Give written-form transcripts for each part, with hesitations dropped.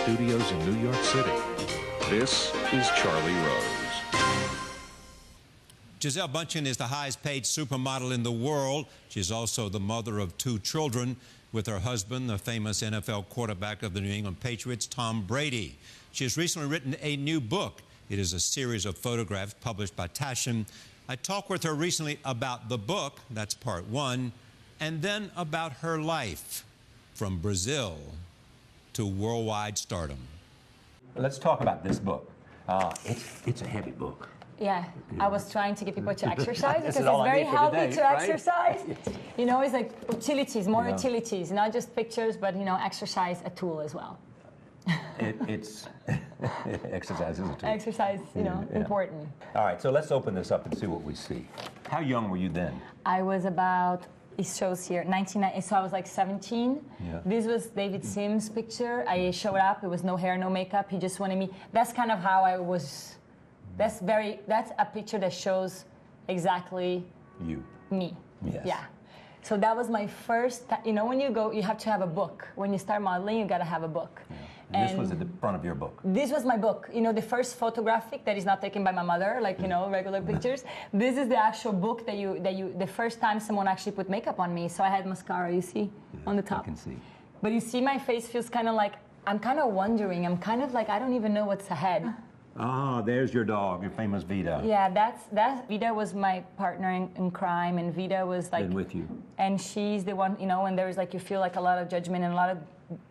studios in New York City. This is Charlie Rose. Gisele Bundchen is the highest paid supermodel in the world. She's also the mother of 2 children with her husband, the famous NFL quarterback of the New England Patriots, Tom Brady. She has recently written a new book. It is a series of photographs published by Taschen. I talked with her recently about the book, that's part 1, and then about her life from Brazil to worldwide stardom. Let's talk about this book. It's a heavy book. Yeah, I was trying to get people to exercise because it's very today, healthy to right? exercise. You know, it's like utilities, more utilities, not just pictures, but, you know, exercise a tool as well. It's exercise is a tool. Exercise, you know, important. All right, so let's open this up and see what we see. How young were you then? I was about, it shows here, 1990, so I was like 17. Yeah. This was David Sims' picture. I showed up, it was no hair, no makeup. He just wanted me, that's kind of how I was. That's a picture that shows exactly you. Me. Yes. Yeah. So that was my first, you know, when you go, you have to have a book. When you start modeling, you got to have a book. Yeah. And this was at the front of your book. This was my book. You know, the first photographic that is not taken by my mother, like, you know, regular pictures. This is the actual book the first time someone actually put makeup on me. So I had mascara, you see, on the top. I can see. But you see my face feels kind of like, I'm kind of wondering. I'm kind of like, I don't even know what's ahead. Ah, there's your dog, your famous Vida. Yeah, Vida was my partner in crime, and Vida was like... Been with you. And she's the one, you know, when there's like, you feel like a lot of judgment and a lot of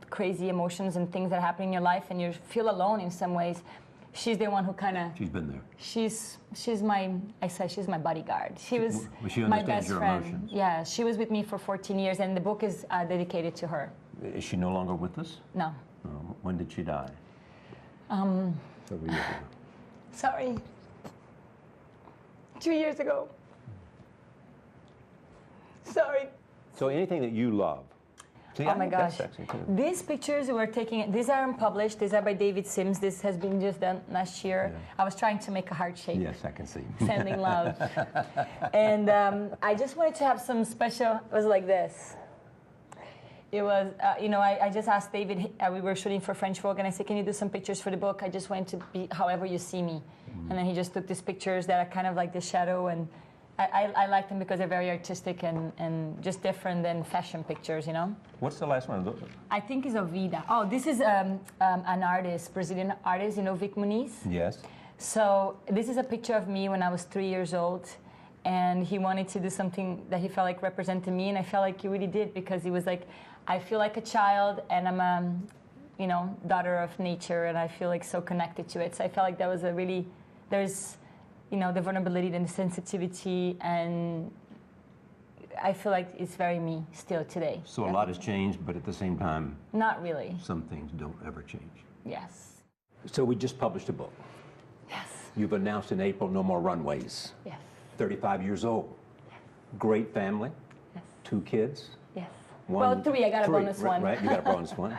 crazy emotions and things that happen in your life, and you feel alone in some ways. She's the one who kind of... She's been there. She's my, I say she's my bodyguard. She was my best your friend. Emotions. Yeah, she was with me for 14 years, and the book is dedicated to her. Is she no longer with us? No. When did she die? Several years ago. Sorry. 2 years ago. Sorry. So anything that you love. See, oh my gosh. That's sexy too. These pictures we're taking, these are unpublished. These are by David Sims. This has been just done last year. Yeah. I was trying to make a heart shape. Yes, I can see. Sending love. And I just wanted to have some special, it was like this. It was, you know, I just asked David, we were shooting for French Vogue, and I said, can you do some pictures for the book? I just want to be however you see me. And then he just took these pictures that are kind of like the shadow, and I like them because they're very artistic and just different than fashion pictures, you know? What's the last one? I think it's Vida. Oh, this is an artist, Brazilian artist, you know, Vic Muniz? Yes. So this is a picture of me when I was 3 years old. And he wanted to do something that he felt like represented me, and I felt like he really did, because he was like, I feel like a child, and I'm a, you know, daughter of nature, and I feel like so connected to it. So I felt like that was a really, there's, you know, the vulnerability and the sensitivity, and I feel like it's very me still today. So a lot has changed, but at the same time, not really. Some things don't ever change. Yes. So we just published a book. Yes. You've announced in April, no more runways. Yes. 35 years old. Yes. Great family. Yes. 2 kids. Yes. One, well, 3. I got a bonus one. Right, you got a bonus one.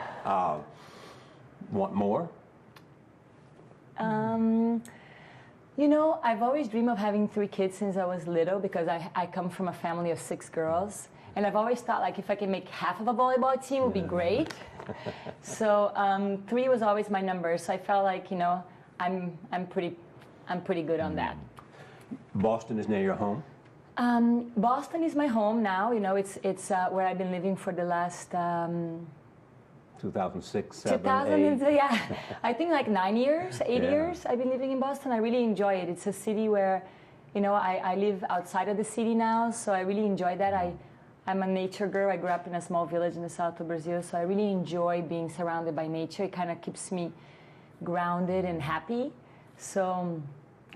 Want more? You know, I've always dreamed of having 3 kids since I was little, because I come from a family of 6 girls. And I've always thought, like, if I can make half of a volleyball team, it would be great. So 3 was always my number. So I felt like, you know, I'm pretty good on that. Boston is near your home? Boston is my home now. You know, it's where I've been living for the last... 2006, 7, 8. Yeah, I think like 9 years, 8 Yeah. years I've been living in Boston. I really enjoy it. It's a city where, you know, I live outside of the city now, so I really enjoy that. I'm a nature girl. I grew up in a small village in the south of Brazil, so I really enjoy being surrounded by nature. It kind of keeps me grounded and happy. So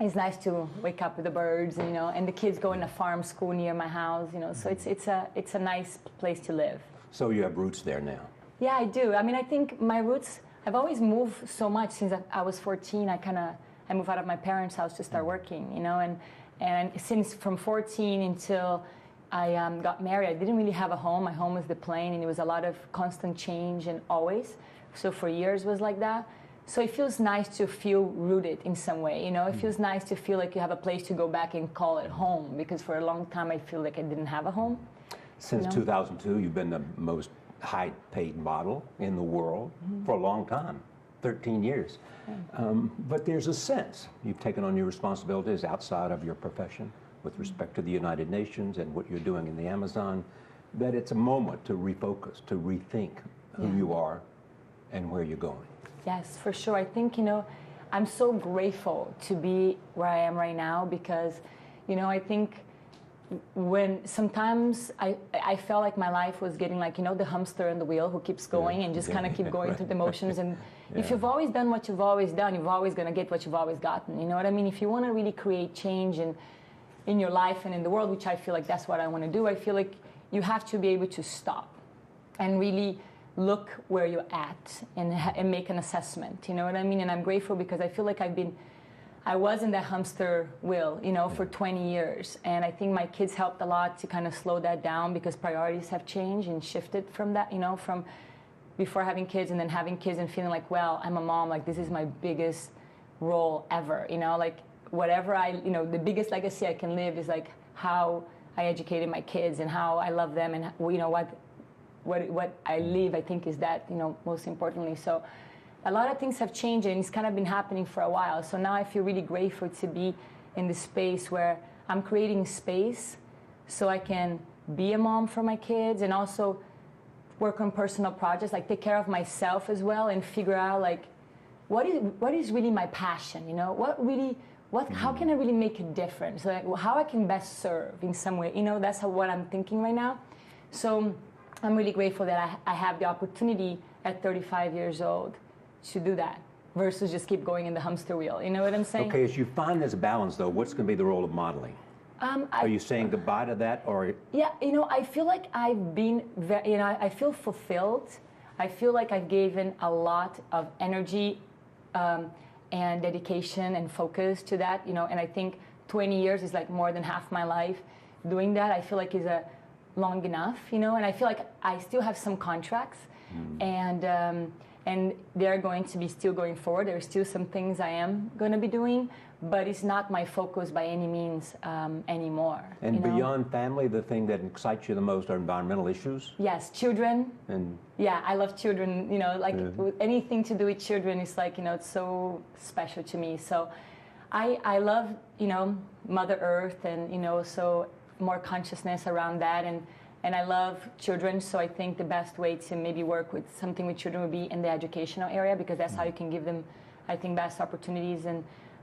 it's nice to wake up with the birds, you know, and the kids go in a farm school near my house, you know, so it's a nice place to live. So you have roots there now? Yeah, I do. I mean, I think my roots, I've always moved so much since I was 14. I moved out of my parents' house to start working, you know, and since from 14 until I got married, I didn't really have a home. My home was the plane, and it was a lot of constant change and always. So for years it was like that. So it feels nice to feel rooted in some way, you know. It feels nice to feel like you have a place to go back and call it home, because for a long time I feel like I didn't have a home. Since 2002, you've been the most high-paid model in the world for a long time. 13 years. But there's a sense you've taken on your responsibilities outside of your profession with respect to the United Nations and what you're doing in the Amazon, that it's a moment to refocus, to rethink who you are and where you're going. Yes, for sure. I think, I'm so grateful to be where I am right now because, I think when sometimes I felt like my life was getting like, the hamster in the wheel who keeps going and just kind of keep going through the motions. And if you've always done what you've always done, you're always going to get what you've always gotten. You know what I mean? If you want to really create change in your life and in the world, which I feel like that's what I want to do, I feel like you have to be able to stop and really look where you're at and make an assessment. You know what I mean? And I'm grateful because I feel like I was in that hamster wheel, for 20 years. And I think my kids helped a lot to kind of slow that down because priorities have changed and shifted from that, from before having kids and then having kids and feeling like, well, I'm a mom, like this is my biggest role ever, like whatever the biggest legacy I can live is like how I educated my kids and how I love them and, what I live, I think is that, most importantly. So a lot of things have changed and it's kind of been happening for a while. So now I feel really grateful to be in the space where I'm creating space so I can be a mom for my kids and also work on personal projects, like take care of myself as well and figure out like what is really my passion, how can I really make a difference? Like how I can best serve in some way, that's what I'm thinking right now. So I'm really grateful that I have the opportunity at 35 years old to do that versus just keep going in the hamster wheel. You know what I'm saying? Okay, as you find this balance, though, what's going to be the role of modeling? Are you saying goodbye to that, or? Yeah, I feel like I've been very, I feel fulfilled. I feel like I've given a lot of energy and dedication and focus to that, and I think 20 years is like more than half my life doing that. I feel like is a long enough, and I feel like I still have some contracts and they're going to be still going forward. There's still some things I am going to be doing, but it's not my focus by any means anymore. And beyond family, the thing that excites you the most are environmental issues? Yes, children. And yeah, I love children. Anything to do with children is like, it's so special to me. So I love, Mother Earth and, so more consciousness around that. And I love children, so I think the best way to maybe work with something with children would be in the educational area because that's how you can give them, I think, best opportunities.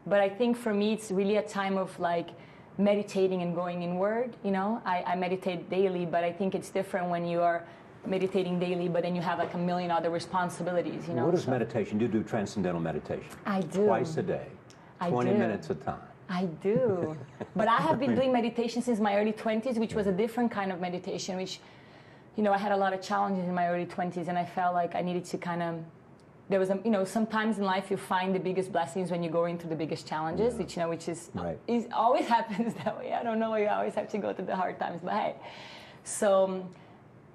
But I think for me, it's really a time of like meditating and going inward. I meditate daily, but I think it's different when you are meditating daily, but then you have like a million other responsibilities. What is meditation? You do transcendental meditation? I do. Twice a day, 20 minutes a time. I do. But I have been doing meditation since my early 20s, which was a different kind of meditation, which, I had a lot of challenges in my early 20s, and I felt like I needed to kind of, there was, sometimes in life you find the biggest blessings when you go into the biggest challenges, which is, it always happens that way. I don't know, you always have to go through the hard times, but hey. So,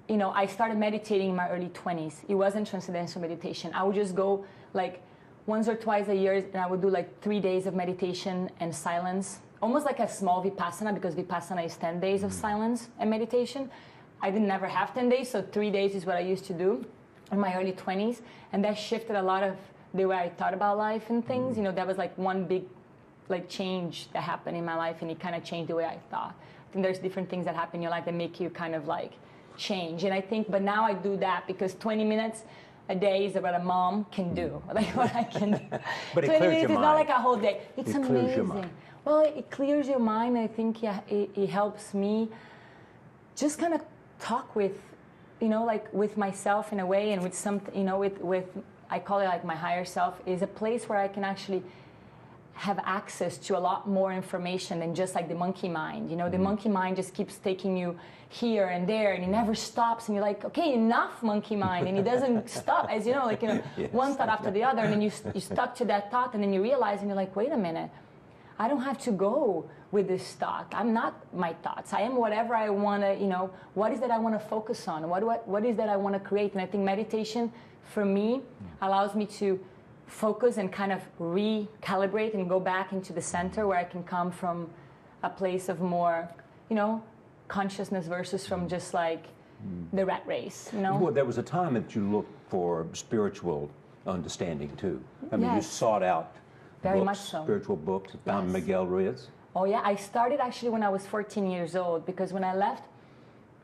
I started meditating in my early 20s. It wasn't transcendental meditation. I would just go like, once or twice a year, and I would do like 3 days of meditation and silence, almost like a small Vipassana, because Vipassana is 10 days of silence and meditation. I didn't never have 10 days, so 3 days is what I used to do in my early 20s, and that shifted a lot of the way I thought about life and things. That was like one big like change that happened in my life, and it kind of changed the way I thought. I think there's different things that happen in your life that make you kind of like change, and I think, but now I do that because 20 minutes a day is what a mom can do, like what I can do. But 20 minutes is mind. not like a whole day. It's amazing. Well, it clears your mind. I think it helps me just kind of talk with, like with myself in a way, and with something, with I call it like my higher self is a place where I can actually have access to a lot more information than just like the monkey mind. The monkey mind just keeps taking you here and there, and it never stops, and you're like, okay, enough monkey mind, and it doesn't stop, as Yes. one thought after the other, and then you stuck to that thought, and then you realize, and you're like, wait a minute, I don't have to go with this thought. I'm not my thoughts. I am whatever I want to, what is that I want to focus on? What is that I want to create? And I think meditation, for me, allows me to focus and kind of recalibrate and go back into the center where I can come from a place of more, consciousness versus from just like the rat race, Well, there was a time that you looked for spiritual understanding too. I mean, you Yes. sought out Very books, much so. spiritual books, found Yes. Miguel Ruiz. Oh yeah, I started actually when I was 14 years old, because when I left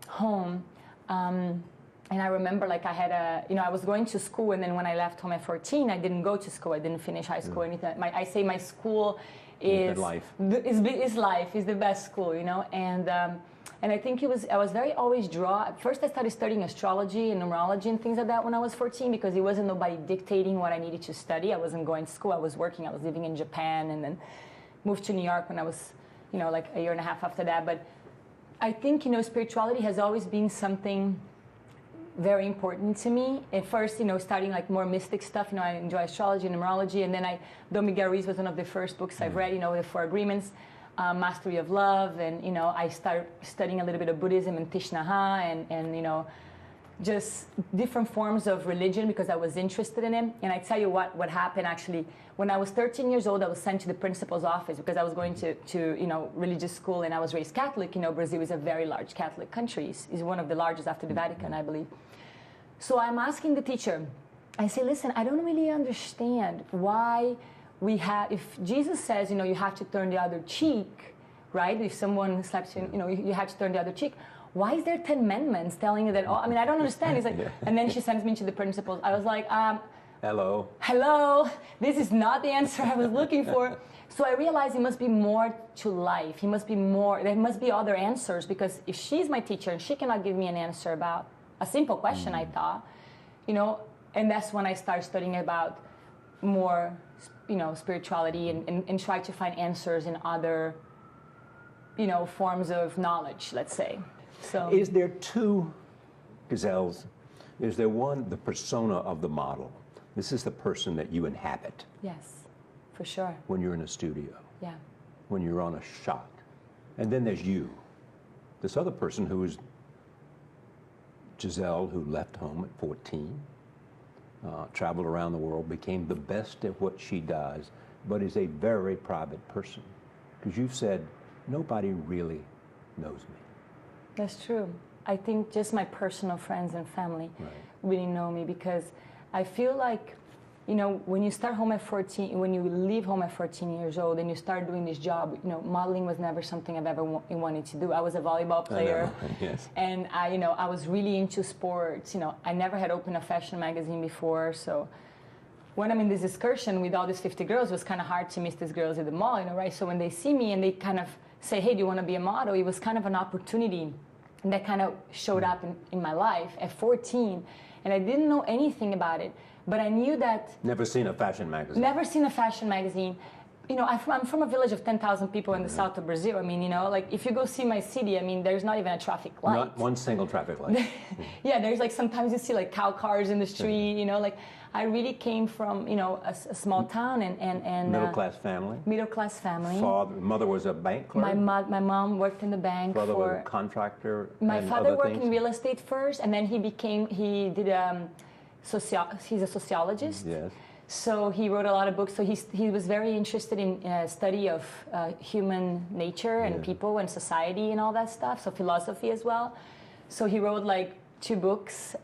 home, and I remember like I had I was going to school, and then when I left home at 14, I didn't go to school. I didn't finish high school or anything. I say my school is life. Is life, is the best school, and I think I was very always drawn. First I started studying astrology and numerology and things like that when I was 14, because it wasn't nobody dictating what I needed to study. I wasn't going to school, I was working, I was living in Japan, and then moved to New York when I was, like a year and a half after that. But I think, spirituality has always been something very important to me. At first, starting like more mystic stuff, I enjoy astrology and numerology, and then Don Miguel Ruiz was one of the first books I've read, the Four Agreements, Mastery of Love, and, I started studying a little bit of Buddhism and Thich Nhat Hanh, and just different forms of religion because I was interested in it. And I tell you what happened actually. When I was 13 years old, I was sent to the principal's office because I was going to religious school, and I was raised Catholic. Brazil is a very large Catholic country. It's one of the largest after the Vatican, I believe. So I'm asking the teacher, I say, listen, I don't really understand why if Jesus says, you have to turn the other cheek, right? If someone slaps you, you have to turn the other cheek. Why is there 10 amendments telling you that? I don't understand. He's like, and then she sends me to the principals. I was like, hello, this is not the answer I was looking for. So I realized it must be more to life. There must be other answers, because if she's my teacher and she cannot give me an answer about a simple question, I thought, and that's when I started studying about more, spirituality and try to find answers in other, forms of knowledge, let's say. So, is there two Giselles? Is there one, the persona of the model? This is the person that you inhabit. Yes, for sure. When you're in a studio. Yeah. When you're on a shot. And then there's you. This other person who is Gisele, who left home at 14, traveled around the world, became the best at what she does, but is a very private person. Because you've said, nobody really knows me. That's true. I think just my personal friends and family really know me, because I feel like, when you start home at 14, when you leave home at 14 years old and you start doing this job, modeling was never something I've ever wanted to do. I was a volleyball player, yes. And I was really into sports. I never had opened a fashion magazine before, so when I'm in this excursion with all these 50 girls, it was kind of hard to miss these girls at the mall, right? So when they see me and they kind of say, hey, do you want to be a model? It was kind of an opportunity that kind of showed up in my life at 14, and I didn't know anything about it, but I knew that... Never seen a fashion magazine. Never seen a fashion magazine. I'm from a village of 10,000 people in the south of Brazil. Like if you go see my city, there's not even a traffic light. Not one single traffic light. Yeah, there's like sometimes you see like cow cars in the street, like I really came from, a small town and middle-class family? Middle-class family. Mother was a bank clerk? My mom worked in the bank. Father was a contractor. My and father other worked things? in real estate first, and then he's a sociologist. Yes. So he wrote a lot of books. So he was very interested in study of human nature and people and society and all that stuff. So philosophy as well. So he wrote like 2 books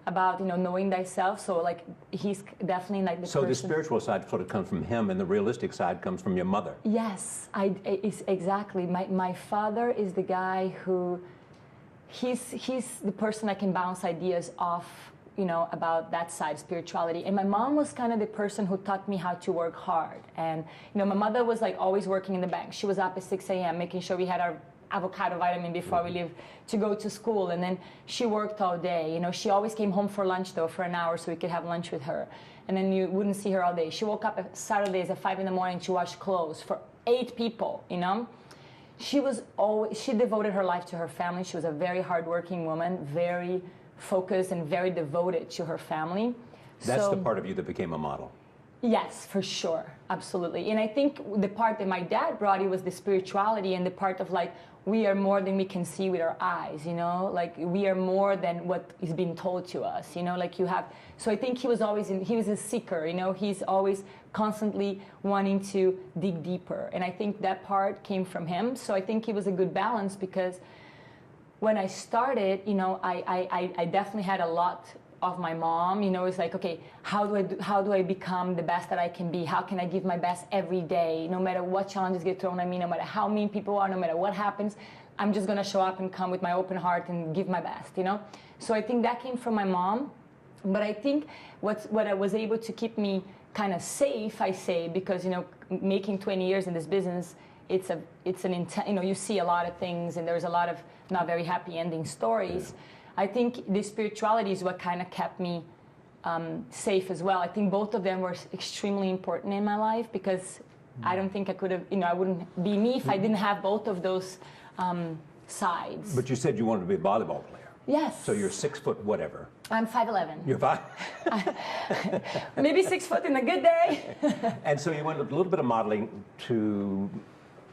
about knowing thyself. So like he's definitely like the So person. the spiritual side sort of comes from him, and the realistic side comes from your mother. Yes, it's exactly. My father is the guy who, he's the person I can bounce ideas off, about that side, spirituality. And my mom was kind of the person who taught me how to work hard. And, my mother was like always working in the bank. She was up at 6 a.m. making sure we had our avocado vitamin before we leave to go to school. And then she worked all day. She always came home for lunch though, for an hour so we could have lunch with her. And then you wouldn't see her all day. She woke up at Saturdays at 5 in the morning to wash clothes for 8 people, She devoted her life to her family. She was a very hardworking woman, very focused and very devoted to her family. That's the part of you that became a model. Yes, for sure. Absolutely. And I think the part that my dad brought, it was the spirituality and the part of like, we are more than we can see with our eyes, like we are more than what is being told to us, like you have. So I think he was a seeker, he's always constantly wanting to dig deeper. And I think that part came from him. So I think it was a good balance, because when I started, I definitely had a lot of my mom. You know, it's like, okay, how do I become the best that I can be? How can I give my best every day, no matter what challenges get thrown at me, no matter how mean people are, no matter what happens, I'm just gonna show up and come with my open heart and give my best, you know? So I think that came from my mom. But I think what I was able to keep me kind of safe, I say, because, you know, making 20 years in this business, it's an you know, you see a lot of things and there's a lot of not very happy ending stories. Yeah. I think the spirituality is what kind of kept me safe as well. I think both of them were extremely important in my life, because I don't think I could have, you know, I wouldn't be me if I didn't have both of those sides. But you said you wanted to be a volleyball player. Yes. So you're 6 foot whatever. I'm 5'11". You're 5? Maybe 6 foot in a good day. And so you went a little bit of modeling to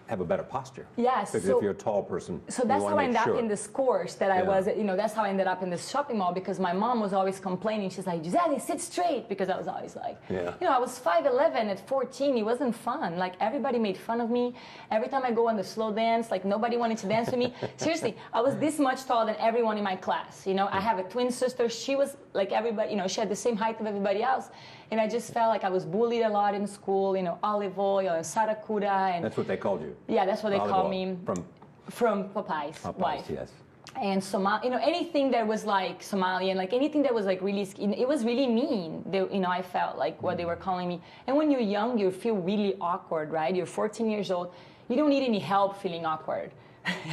have a better posture. Yes. Because if you're a tall person, so that's how I ended up in this course that I was, you know, that's how I ended up in this shopping mall, because my mom was always complaining. She's like, Gisele, sit straight, because I was always like, you know, I was 5'11" at 14. It wasn't fun. Like, everybody made fun of me. Every time I go on the slow dance, like, nobody wanted to dance with me. Seriously, I was this much taller than everyone in my class. You know, I have a twin sister. She was like everybody, you know, she had the same height of everybody else. And I just felt like I was bullied a lot in school, you know, olive oil and Saracura. And that's what they called you? Yeah, that's what they called me. From Popeye's wife. Popeyes, yes. And you know, anything that was like Somalian, like anything that was like really, it was really mean. You know, I felt like what they were calling me. And when you're young, you feel really awkward, right? You're 14 years old. You don't need any help feeling awkward.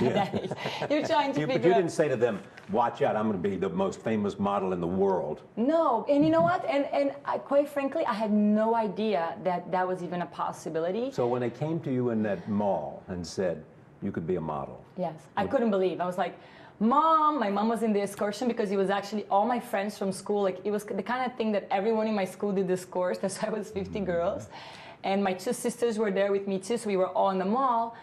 You're trying to figure out. But you didn't say to them, watch out, I'm going to be the most famous model in the world. No, and you know what? And quite frankly, I had no idea that that was even a possibility. So when they came to you in that mall and said, you could be a model. Yes, I couldn't believe. I was like, Mom, my mom was in the excursion, because it was actually all my friends from school. Like, it was the kind of thing that everyone in my school did this course. That's why I was 50 girls. And my 2 sisters were there with me too, so we were all in the mall.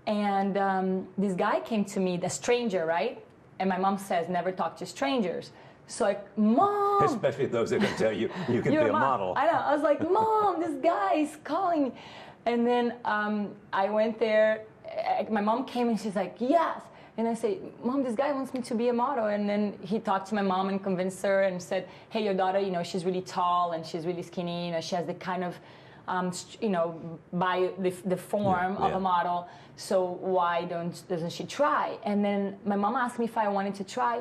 And this guy came to me, the stranger, right? And my mom says, never talk to strangers. So like, Mom! Especially those that can tell you you can be a model. I know. I was like, Mom, this guy is calling. And then I went there. My mom came and she's like, yes. And I say, Mom, this guy wants me to be a model. And then he talked to my mom and convinced her and said, hey, your daughter, you know, she's really tall and she's really skinny. You know, she has the kind of, you know, by the form of a model. So why doesn't she try? And then my mom asked me if I wanted to try.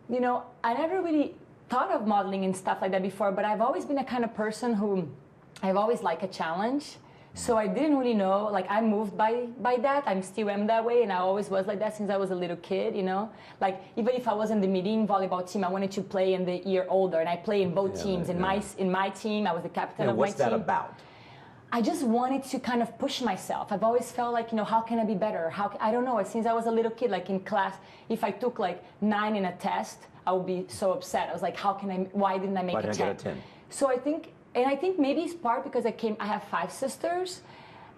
You know, I never really thought of modeling and stuff like that before, but I've always been a kind of person who I've always liked a challenge. So I didn't really know, like, I moved by that. I still am that way, and I always was like that since I was a little kid, you know? Like, even if I was in the Medellin volleyball team, I wanted to play in the year older, and I play in both teams. In my team, I was the captain of my team. What's that about? I just wanted to kind of push myself. I've always felt like, you know, how can I be better? I don't know. Since I was a little kid, like in class, if I took like 9 in a test, I would be so upset. I was like, why didn't I make a 10? Get a 10? So I think maybe it's part because I have 5 sisters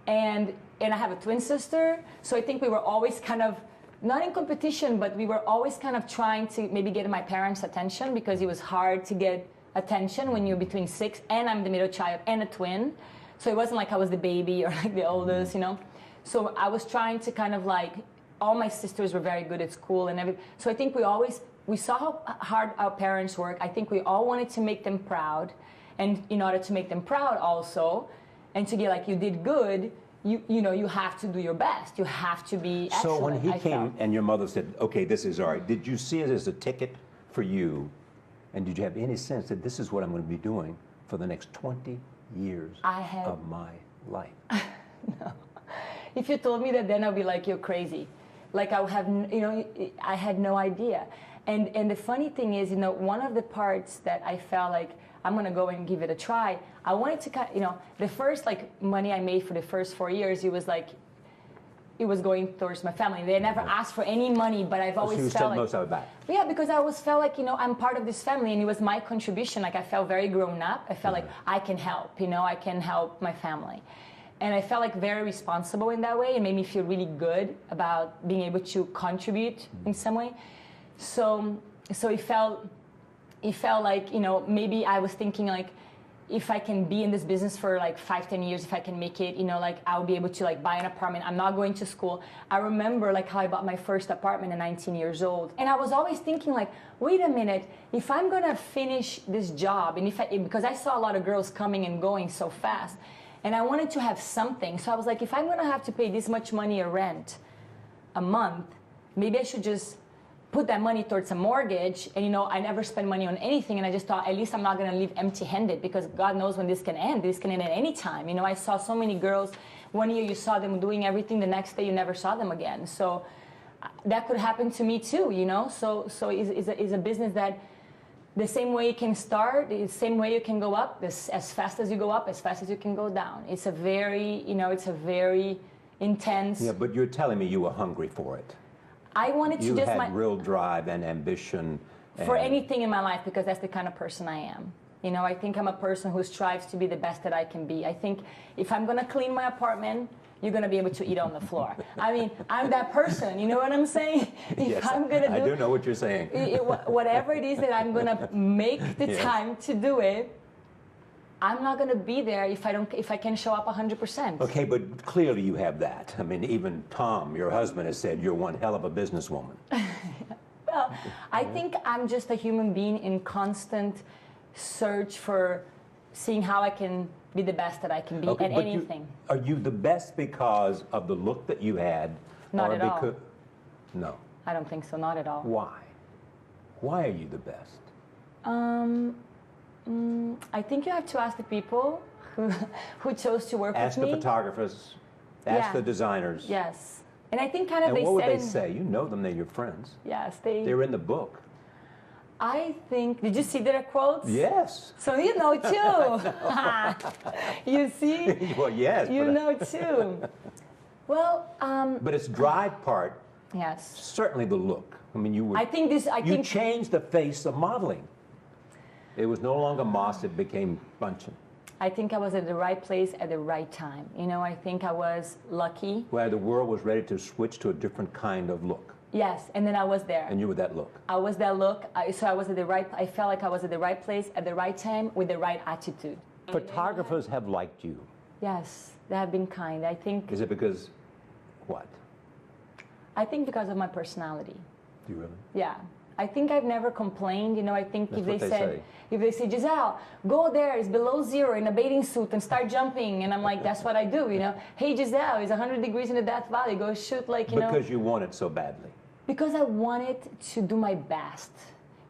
and I have a twin sister. So I think we were always kind of, not in competition, but we were always kind of trying to maybe get my parents' attention, because it was hard to get attention when you're between 6, and I'm the middle child and a twin. So it wasn't like I was the baby or like the oldest, you know. So I was trying to kind of like, all my sisters were very good at school and everything. So I think we saw how hard our parents work. I think we all wanted to make them proud. And in order to make them proud also, and to get like, you did good, you know, you have to do your best. You have to be excellent. So when he came and your mother said, okay, this is all right, did you see it as a ticket for you? And did you have any sense that this is what I'm going to be doing for the next 20 years of my life? No. If you told me that then, I'd be like, you're crazy. Like, I would have, you know, I had no idea. And the funny thing is, you know, one of the parts that I felt like I'm going to go and give it a try, I wanted to, you know, the first like money I made for the first 4 years, it was like, it was going towards my family. They never asked for any money, but I've always felt like, most of it back. Yeah, because I always felt like, you know, I'm part of this family, and it was my contribution. Like, I felt very grown up. I felt like I can help, you know, I can help my family. And I felt like very responsible in that way. It made me feel really good about being able to contribute in some way. So it felt like, you know, maybe I was thinking like, if I can be in this business for like 5-10 years, if I can make it, you know, like I'll be able to like buy an apartment. I'm not going to school. I remember like how I bought my first apartment at 19 years old. And I was always thinking like, wait a minute, if I'm gonna finish this job, and because I saw a lot of girls coming and going so fast, and I wanted to have something. So I was like, if I'm gonna have to pay this much money a rent a month, maybe I should just put that money towards a mortgage. And you know, I never spend money on anything, and I just thought at least I'm not going to leave empty-handed, because God knows when this can end. This can end at any time. You know, I saw so many girls, one year you saw them doing everything, the next day you never saw them again. So that could happen to me too, you know. So it's a business that the same way you can start, the same way you can go up, as fast as you go up, as fast as you can go down. It's a very, you know, it's a very intense. Yeah, but you're telling me you were hungry for it. I wanted to just you had real drive and ambition. For anything in my life, because that's the kind of person I am. You know, I think I'm a person who strives to be the best that I can be. I think if I'm going to clean my apartment, you're going to be able to eat on the floor. I mean, I'm that person. You know what I'm saying? Yes, I do know what you're saying. Whatever it is that I'm going to make the time to do it, I'm not going to be there if I can show up 100%. Okay, but clearly you have that. I mean, even Tom, your husband, has said you're one hell of a businesswoman. Well, I think I'm just a human being in constant search for seeing how I can be the best that I can be at anything. Are you the best because of the look that you had? Not at all. No. I don't think so, not at all. Why? Why are you the best? I think you have to ask the people who chose to work with me. Ask the photographers, ask the designers. Yes. And I think kind of and they what would said... they say? You know them, they're your friends. Yes, they're in the book. I think... Did you see their quotes? Yes. So you know too. You see? Well, yes. You know too. Well, but its drive part, yes, certainly the look. I mean, you changed the face of modeling. It was no longer Moss, it became Bundchen. I think I was at the right place at the right time. You know, I think I was lucky. Where the world was ready to switch to a different kind of look. Yes, and then I was there. And you were that look. I was that look. So I was at the right, I felt like I was at the right place at the right time with the right attitude. Photographers have liked you. Yes, they have been kind. I think... Is it because, what? I think because of my personality. Do you really? Yeah. I think I've never complained. You know, I think That's if they say, Gisele, go there, it's below zero in a bathing suit and start jumping. And I'm like, that's what I do, you know. Hey, Gisele, it's 100 degrees in the Death Valley. Go shoot, like, you know. Because you want it so badly. Because I wanted to do my best.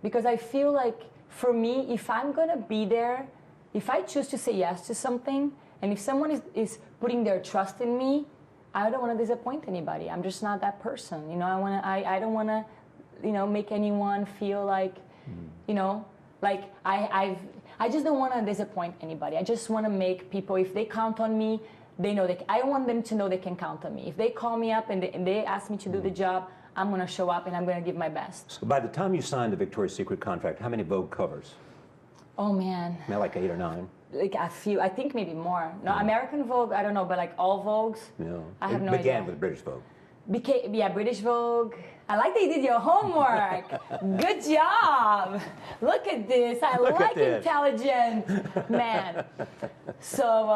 Because I feel like, for me, if I'm going to be there, if I choose to say yes to something, and if someone is putting their trust in me, I don't want to disappoint anybody. I'm just not that person. You know, I don't want to, you know, make anyone feel like, you know, like I just don't want to disappoint anybody. I just want to make people, if they count on me, they know I want them to know they can count on me. If they call me up and they ask me to do the job, I'm going to show up and I'm going to give my best. So by the time you signed the Victoria's Secret contract, how many Vogue covers? Oh, man. Like 8 or 9? Like a few, I think maybe more. No, American Vogue, I don't know, but like all Vogues, I have no idea. It began with British Vogue. Yeah, British Vogue. I like that you did your homework. Good job. Look at this. I like intelligent man. So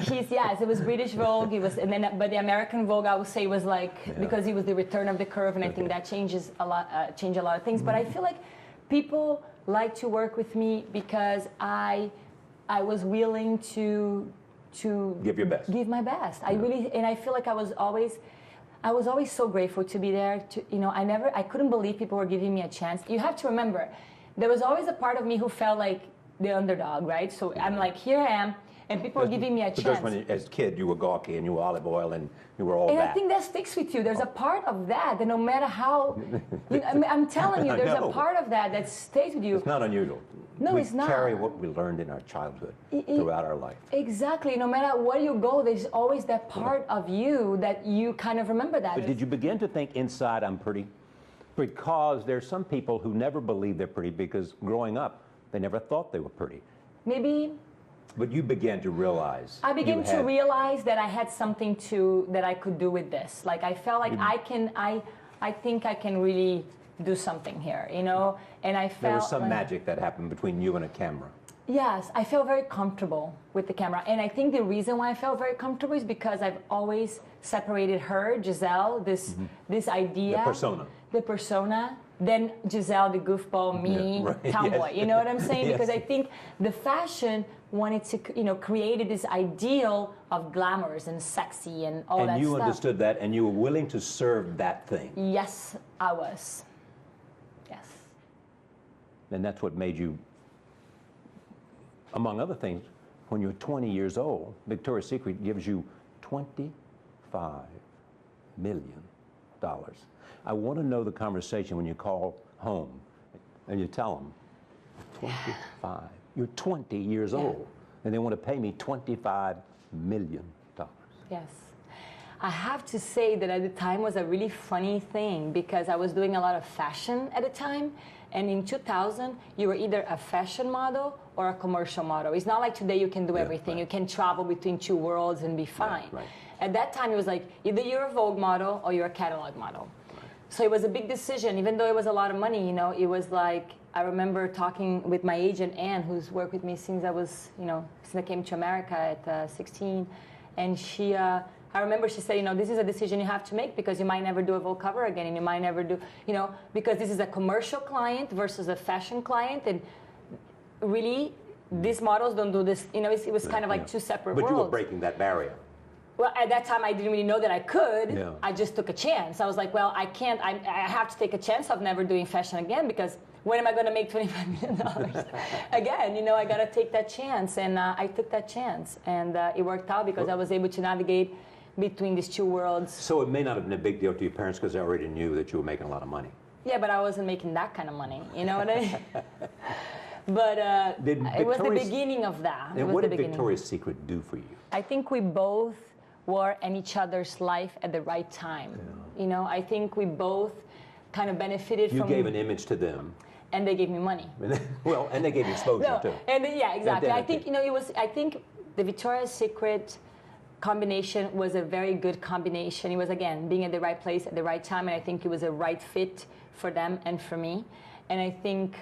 it was British Vogue. It was, and then, but the American Vogue, I would say, was like because it was the return of the curve, and I think that changes a lot, changed a lot of things. But I feel like people like to work with me because I was willing to give your best. Give my best. I really, and I feel like I was always so grateful to be there. I couldn't believe people were giving me a chance. You have to remember, there was always a part of me who felt like the underdog, right? So I'm like, here I am, and people were giving me a chance. Because when, as a kid, you were gawky and you were olive oil and you were all that. And I think that sticks with you. There's a part of that no matter how, I'm telling you, there's a part of that stays with you. It's not unusual. No, it's not. We carry what we learned in our childhood throughout our life. Exactly. No matter where you go, there's always that part of you that you kind of remember that. But did you begin to think inside I'm pretty? Because there's some people who never believe they're pretty because growing up, they never thought they were pretty. Maybe. But you began to realize. I began to realize that I had something that I could do with this. Like I felt like I think I can really do something here, you know? And I felt there was some magic that happened between you and a camera. Yes, I feel very comfortable with the camera. And I think the reason why I felt very comfortable is because I've always separated her, Gisele, this idea. The persona. Then Gisele, the goofball, me, tomboy. Yes. You know what I'm saying? Yes. Because I think the fashion wanted to, created this ideal of glamorous and sexy and all that stuff. And you understood that, and you were willing to serve that thing. Yes, I was. Yes. And that's what made you, among other things, when you're 20 years old, Victoria's Secret gives you $25 million. I want to know the conversation when you call home and you tell them, 25. You're 20 years old, and they want to pay me $25 million. Yes. I have to say that at the time was a really funny thing because I was doing a lot of fashion at the time. And in 2000, you were either a fashion model or a commercial model. It's not like today you can do everything. You can travel between two worlds and be fine. At that time, it was like either you're a Vogue model or you're a catalog model. So it was a big decision, even though it was a lot of money, it was like, I remember talking with my agent, Anne, who's worked with me since I was, since I came to America at 16. And she, I remember she said, this is a decision you have to make because you might never do a Vogue cover again, and you might never do, because this is a commercial client versus a fashion client. And really, these models don't do this, it was kind of like two separate worlds. But you were breaking that barrier. Well, at that time, I didn't really know that I could. Yeah. I just took a chance. I was like, well, I can't. I have to take a chance of never doing fashion again because when am I going to make $25 million again? I got to take that chance. And I took that chance. And it worked out because I was able to navigate between these two worlds. So it may not have been a big deal to your parents because they already knew that you were making a lot of money. Yeah, but I wasn't making that kind of money. You know what I mean? But it was the beginning of that. And what did Victoria's Secret do for you? I think we both were in each other's life at the right time. Yeah. I think we both kind of benefited from... You gave an image to them. And they gave me money. Well, and they gave you exposure too. And yeah, exactly. I think, I think the Victoria's Secret combination was a very good combination. It was, again, being at the right place at the right time, and I think it was a right fit for them and for me. And I think,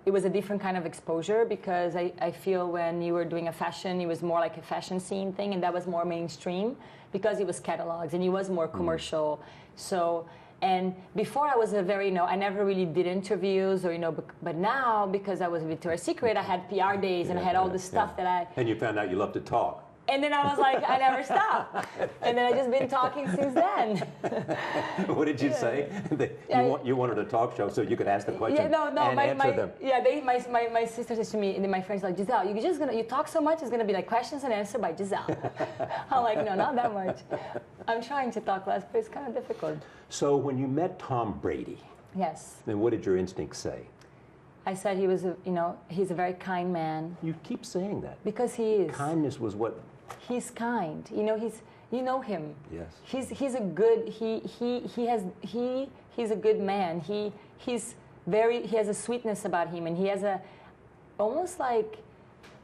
it was a different kind of exposure because I feel when you were doing a fashion, it was more like a fashion scene thing, and that was more mainstream because it was catalogs and it was more commercial. So, and before I was I never really did interviews or, but now because I was Victoria's Secret, I had PR days and I had all this stuff that I... And you found out you love to talk. And then I was like, I never stop. And then I just been talking since then. What did you say? You wanted a talk show so you could ask the question and answer them. Yeah, my sister says to me, and then my friends like, Gisele, you talk so much, it's going to be like questions and answers by Gisele. I'm like, no, not that much. I'm trying to talk less, but it's kind of difficult. So when you met Tom Brady, yes, then what did your instincts say? I said he was, he's a very kind man. You keep saying that. Because he is. Kindness was what? He's kind. You know him. Yes. He's a good. He's a good man. He has a sweetness about him, and he has almost like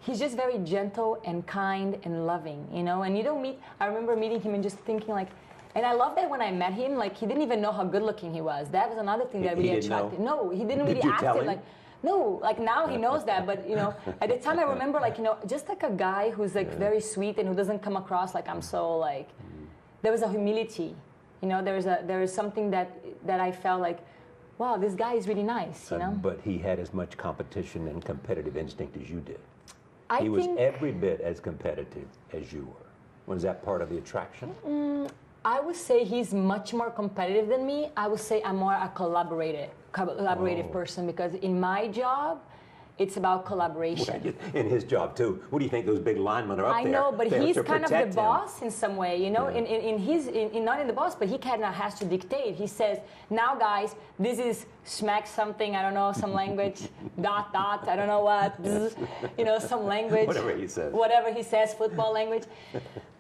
he's just very gentle and kind and loving. And you don't meet. I remember meeting him and just thinking like. And I love that when I met him, like he didn't even know how good looking he was. That was another thing that really attracted. No, he didn't really act it like. No, like now he knows that, but at the time I remember just like a guy who's like very sweet and who doesn't come across like I'm so like. There was a humility, there is something that I felt like, wow, this guy is really nice, But he had as much competition and competitive instinct as you did. He was every bit as competitive as you were. Was that part of the attraction? I would say he's much more competitive than me. I would say I'm more a collaborative person because in my job, it's about collaboration. In his job too. What do you think those big linemen are up there? I know, but he's kind of the boss in some way, not in the boss, but he kind of has to dictate. He says, now guys, this is smack something, I don't know, some language, dot, I don't know what, bzz, some language. Whatever he says, football language.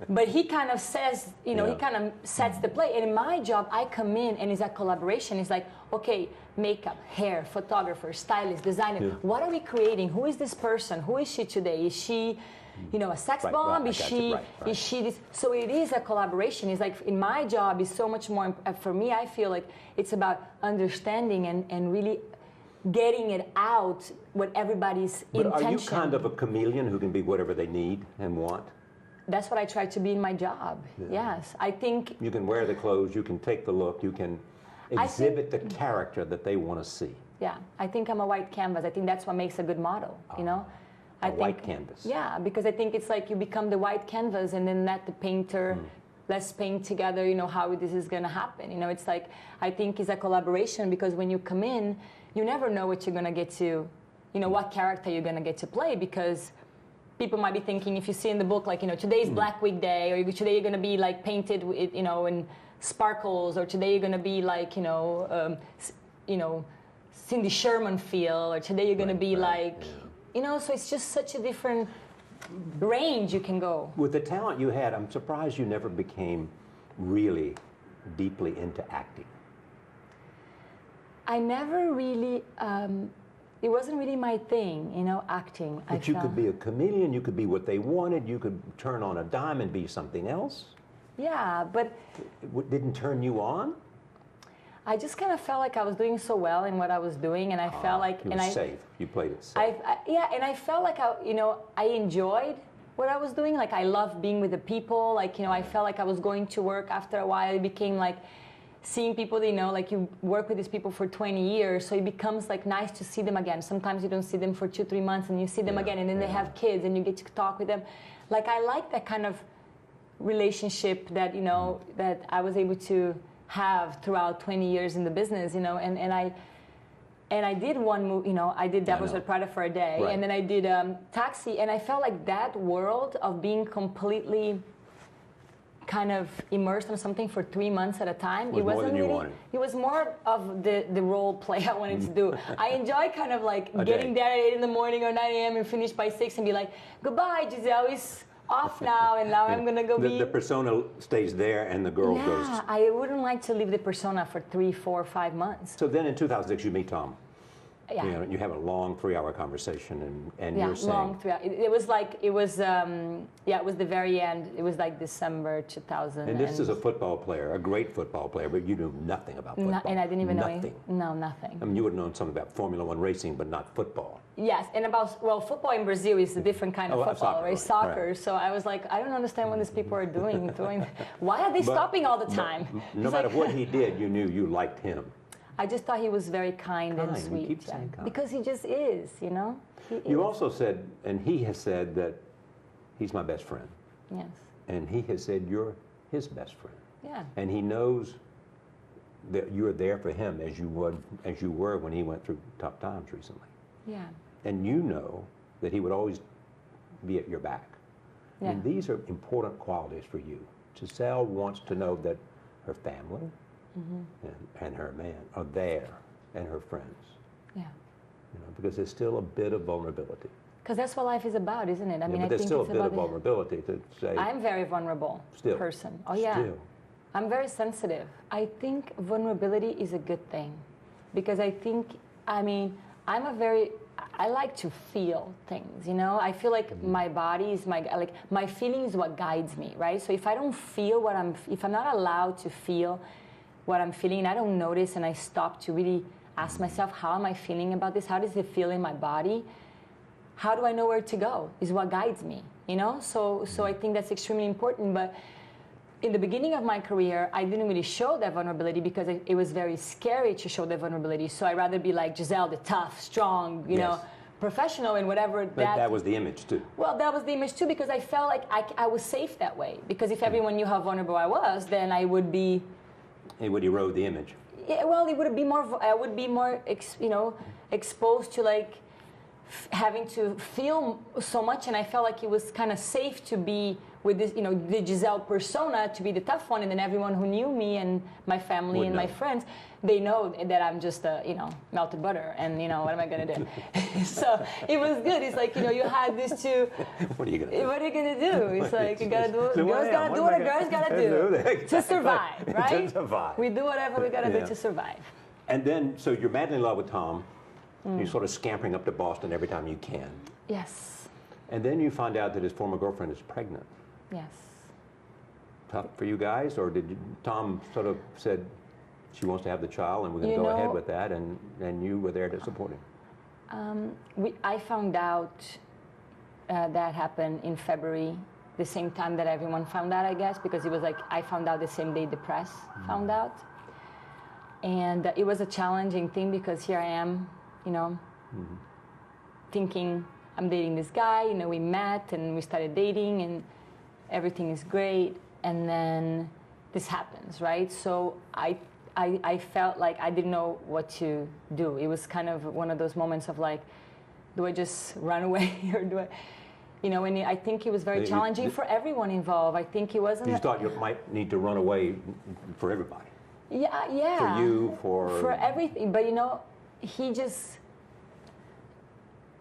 But he kind of says, he kind of sets the play. And in my job, I come in and it's a collaboration. It's like, okay, makeup, hair, photographer, stylist, designer. Yeah. What are we creating? Who is this person? Who is she today? Is she, a sex bomb? Is she this? So it is a collaboration. It's like in my job, it's so much more. For me, I feel like it's about understanding and really getting it out, what everybody's But intention. are you kind of a chameleon who can be whatever they need and want? That's what I try to be in my job. Yeah. Yes, I think You can wear the clothes, you can take the look, you can exhibit the character that they want to see. yeah, I think I'm a white canvas. I think that's what makes a good model, you know? I think, white canvas. Yeah, because I think it's like you become the white canvas and then let the painter, let's paint together, you know, how this is going to happen. You know, it's like, I think it's a collaboration because when you come in, you never know what you're going to get to, you know, what character you're going to get to play because people might be thinking, if you see in the book, like, you know, today's Black Week Day, or today you're going to be like painted with, you know, in sparkles, or today you're going to be like, you know, Cindy Sherman feel, or today you're going to be like, you know, so it's just such a different range you can go. With the talent you had, I'm surprised you never became really deeply into acting. I never really, it wasn't really my thing, you know, acting. But you could be a chameleon, you could be what they wanted, you could turn on a dime and be something else. Yeah, but It didn't turn you on? I just kind of felt like I was doing so well in what I was doing, and I felt like, You were safe. You played it safe. Yeah, and I felt like I enjoyed what I was doing. Like I loved being with the people. Like, you know, I felt like I was going to work after a while. It became like seeing people, you know, like you work with these people for 20 years, so it becomes like nice to see them again. Sometimes you don't see them for 2-3 months, and you see them again, and then they have kids, and you get to talk with them. Like I like that kind of relationship that, you know, that I was able to have throughout 20 years in the business, you know, and I did one movie, you know, I did Devil's Red Prada for a day, and then I did Taxi, and I felt like that world of being completely kind of immersed in something for 3 months at a time. Was it wasn't more than you really, wanted. It was more of the role play I wanted to do. I enjoy kind of like getting there at 8 in the morning or 9 a.m. and finish by 6 and be like, goodbye, Gisele is off now, and now I'm gonna go be. The persona stays there, and the girl goes. Yeah, I wouldn't like to leave the persona for 3, 4, 5 months. So then in 2006, you meet Tom. Yeah. You know, you have a long 3-hour conversation, and Yeah, you're saying, long 3 hours. It was like, it was the very end. It was like December 2000. and this is a football player, a great football player, but you knew nothing about football. And I didn't even know nothing. No, nothing. I mean, you would have known something about Formula One racing, but not football. Yes, and about, well, football in Brazil is a different kind of football, soccer, right? right, Soccer. right. So I was like, I don't understand what these people are doing. Why are they stopping all the time? No matter what he did, you knew you liked him. I just thought he was very kind and You sweet. keep saying kind. Because he just is, you know? You also said, and he has said that he's my best friend. Yes. And he has said you're his best friend. Yeah. And he knows that you're there for him as you were when he went through tough times recently. Yeah. And you know that he would always be at your back. Yeah. And these are important qualities for you. Gisele wants to know that her family and her man are there, and her friends. Yeah. You know, because there's still a bit of vulnerability. Because that's what life is about, isn't it? I mean, but I there's think still a it's bit about of vulnerability to say. I'm very vulnerable Still. person. Oh yeah. Still. I'm very sensitive. I think vulnerability is a good thing because I think, I mean, I like to feel things, you know? I feel like my body is my feeling is what guides me, right? So if I don't feel if I'm not allowed to feel what I'm feeling and I don't notice and I stop to really ask myself, how am I feeling about this? How does it feel in my body? How do I know where to go? Is what guides me, you know? So I think that's extremely important, but in the beginning of my career, I didn't really show that vulnerability because it was very scary to show that vulnerability. So I'd rather be like Gisele, the tough, strong, you know, professional and whatever. But that was the image too. Well, that was the image too because I felt like I was safe that way. Because if everyone knew how vulnerable I was, then I would be. It would erode the image. Yeah, well, it would be more. I would be more, exposed to like having to feel so much, and I felt like it was kind of safe to be with this, the Gisele persona, to be the tough one, and then everyone who knew me and my family and my friends, they know that I'm just melted butter, and what am I gonna do? So it was good. It's like you had this two. What are you gonna do? What are you gonna do? It's like you gotta do. Girls gotta do what a girl's gotta do to survive, right? To survive. We do whatever we gotta do to survive. And then, so you're madly in love with Tom. You're sort of scampering up to Boston every time you can. Yes. And then you find out that his former girlfriend is pregnant. Yes. Tough for you guys, or did Tom sort of said, she wants to have the child, and we're going to go ahead with that, and you were there to support him. I found out that happened in February, the same time that everyone found out, I guess, because it was like I found out the same day the press found out. And it was a challenging thing because here I am, thinking I'm dating this guy, we met and we started dating and everything is great. And then this happens, right? So I felt like I didn't know what to do. It was kind of one of those moments of like, do I just run away or do I, and I think it was very challenging for everyone involved. I think it wasn't. You thought you might need to run away for everybody. Yeah. For you, for everything. But he just,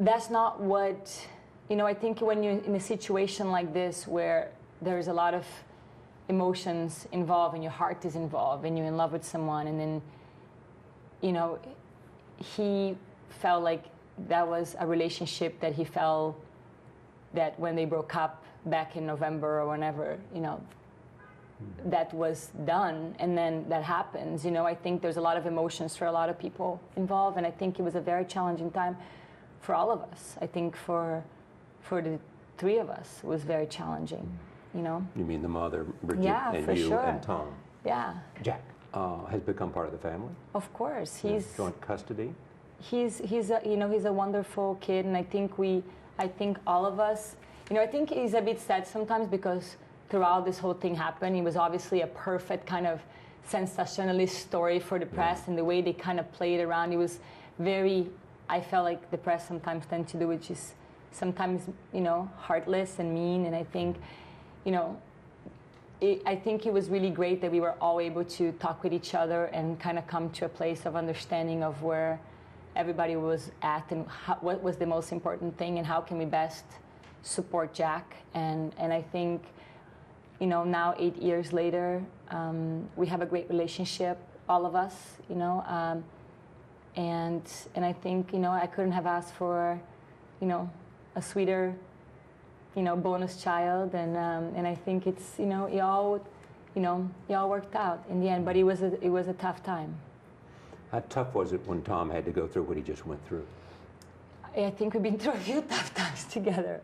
that's not what, I think when you're in a situation like this where there's a lot of emotions involved and your heart is involved and you're in love with someone, and then, he felt like that was a relationship that he felt that when they broke up back in November or whenever, that was done, and then that happens. I think there's a lot of emotions for a lot of people involved, and I think it was a very challenging time for all of us. I think for the three of us, it was very challenging. You mean the mother, Bridget, yeah, and for you, sure. and Tom. Yeah. Jack has become part of the family. Of course, he's joint custody. He's a wonderful kid, and I think all of us, I think he's a bit sad sometimes because throughout this whole thing happened, it was obviously a perfect kind of sensationalist story for the press, and the way they kind of played around, it was very, I felt like the press sometimes tend to do, which is sometimes, heartless and mean, and I think, I think it was really great that we were all able to talk with each other and kind of come to a place of understanding of where everybody was at and what was the most important thing and how can we best support Jack. And I think, now 8 years later, we have a great relationship, all of us, and I think, I couldn't have asked for, a sweeter, bonus child, and I think it's, it all worked out in the end, but it was a tough time. How tough was it when Tom had to go through what he just went through? I think we've been through a few tough times together.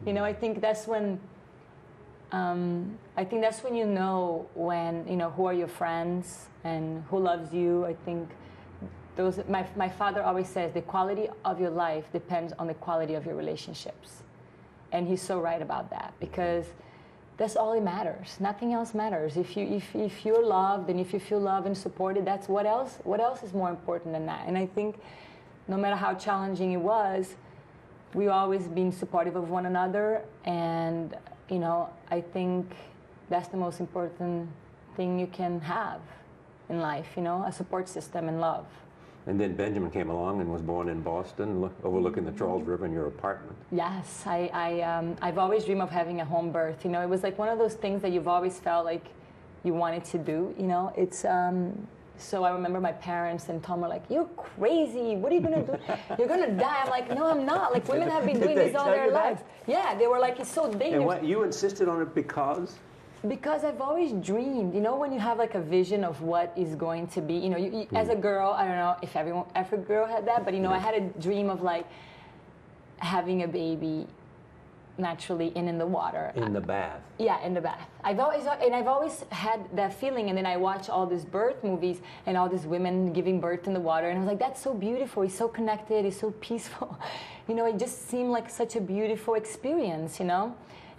I think that's when, you know when, who are your friends and who loves you. I think my father always says the quality of your life depends on the quality of your relationships. And he's so right about that, because that's all that matters. Nothing else matters. If you're loved and if you feel loved and supported, that's what else is more important than that. And I think no matter how challenging it was, we've always been supportive of one another, and I think that's the most important thing you can have in life, a support system and love. And then Benjamin came along and was born in Boston, overlooking the Charles River in your apartment. Yes, I've always dreamed of having a home birth. It was like one of those things that you've always felt like you wanted to do. It's so I remember my parents and Tom were like, "You're crazy. What are you gonna do? You're gonna die." I'm like, "No, I'm not. Like women have been doing this all their lives." Yeah, they were like, "It's so dangerous." And what, you insisted on it because? Because I've always dreamed, when you have like a vision of what is going to be, as a girl, I don't know if every girl had that, but I had a dream of like having a baby naturally in the water. In the bath. Yeah, in the bath. I've always had that feeling, and then I watch all these birth movies and all these women giving birth in the water, and I was like, that's so beautiful, it's so connected, it's so peaceful. It just seemed like such a beautiful experience,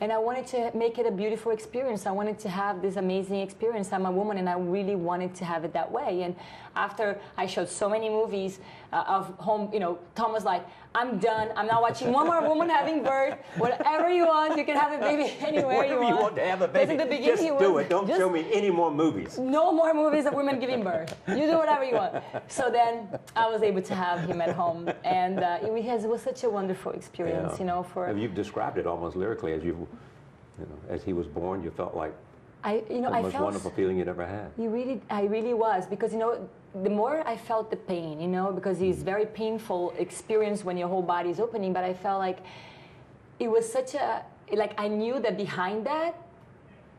And I wanted to make it a beautiful experience. I wanted to have this amazing experience. I'm a woman, and I really wanted to have it that way. And after I showed so many movies of home, Tom was like, "I'm done. I'm not watching one more woman having birth. Whatever you want, you can have a baby anywhere you want." Whatever you want to have a baby, At the beginning, just do it. Don't show me any more movies. No more movies of women giving birth. You do whatever you want. So then I was able to have him at home, and it was such a wonderful experience. You've described it almost lyrically as he was born. You felt like the most wonderful feeling you'd ever had. I really was, because the more I felt the pain, because it's very painful experience when your whole body is opening, but I felt like it was such I knew that behind that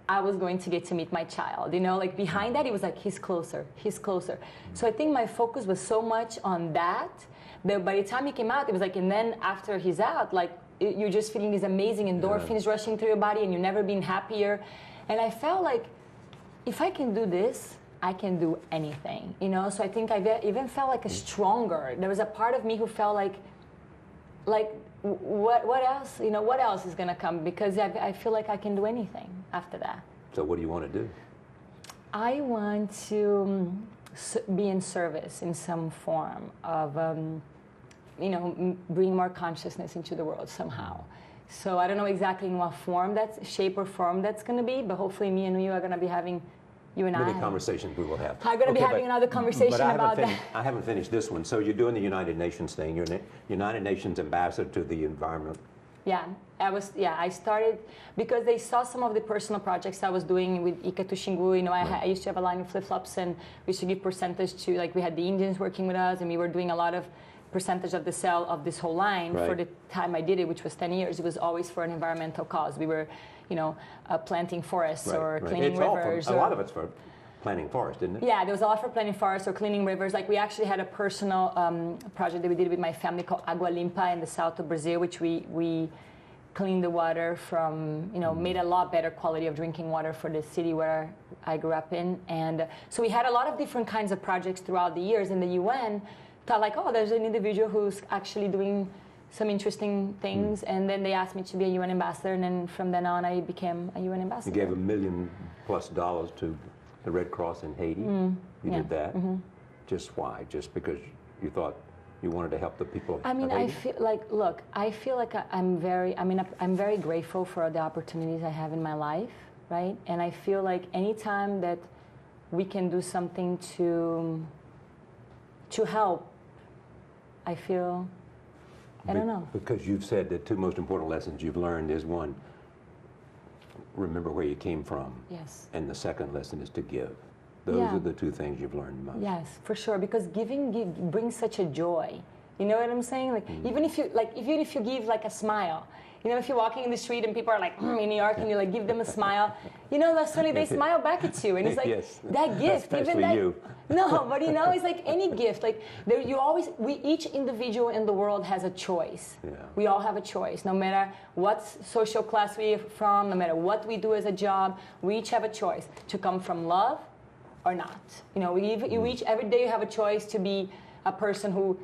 I was going to get to meet my child. You know, like behind that, it was like, he's closer, he's closer. So I think my focus was so much on that by the time he came out, it was like, and then after he's out, like, you're just feeling these amazing endorphins rushing through your body, and you've never been happier. And I felt like, if I can do this, I can do anything, you know? So I think I even felt like a stronger. There was a part of me who felt like what else, you know, what else is gonna come? Because I feel like I can do anything after that. So what do you want to do? I want to be in service in some form of, you know, bring more consciousness into the world somehow. So I don't know exactly in what form, shape or form that's going to be, but hopefully me and you are going to be having, Many conversations we will have. I'm going to be having another conversation about that. I haven't finished this one. So you're doing the United Nations thing. You're United Nations ambassador to the environment. Yeah, I started because they saw some of the personal projects I was doing with Ikatu Shingu. You know, I used to have a line of flip-flops, and we used to give percentage to, like, we had the Indians working with us, and we were doing a lot of percentage of the sale of this whole line for the time I did it, which was 10 years. It was always for an environmental cause. We were, you know, planting forests or cleaning rivers. A lot of it's for planting forests, isn't it? Yeah, there was a lot for planting forests or cleaning rivers. Like, we actually had a personal project that we did with my family called Agua Limpa in the south of Brazil, which we cleaned the water from, you know, made a lot better quality of drinking water for the city where I grew up in. And so we had a lot of different kinds of projects throughout the years, and the UN thought, like, oh, there's an individual who's actually doing some interesting things, and then they asked me to be a UN ambassador, and then from then on I became a UN ambassador. You gave $1 million+ to the Red Cross in Haiti. You did that. Just why? Just because you thought you wanted to help the people? I mean, I feel like, look, I feel like I'm very grateful for the opportunities I have in my life, right? And I feel like anytime that we can do something to help, I feel, I don't know. Because you've said the two most important lessons you've learned is, one, remember where you came from. Yes. And the second lesson is to give. Those are the two things you've learned most. Yes, for sure. Because giving brings such a joy. You know what I'm saying? Like, even if you give like a smile, you know, if you're walking in the street and people are like in New York, and you like give them a smile, you know, suddenly they smile back at you, and it's like that gift. Especially even that, you. No, but you know, it's like any gift. Like each individual in the world has a choice. Yeah. We all have a choice, no matter what social class we're from, no matter what we do as a job. We each have a choice to come from love or not. You know, you each every day you have a choice to be a person who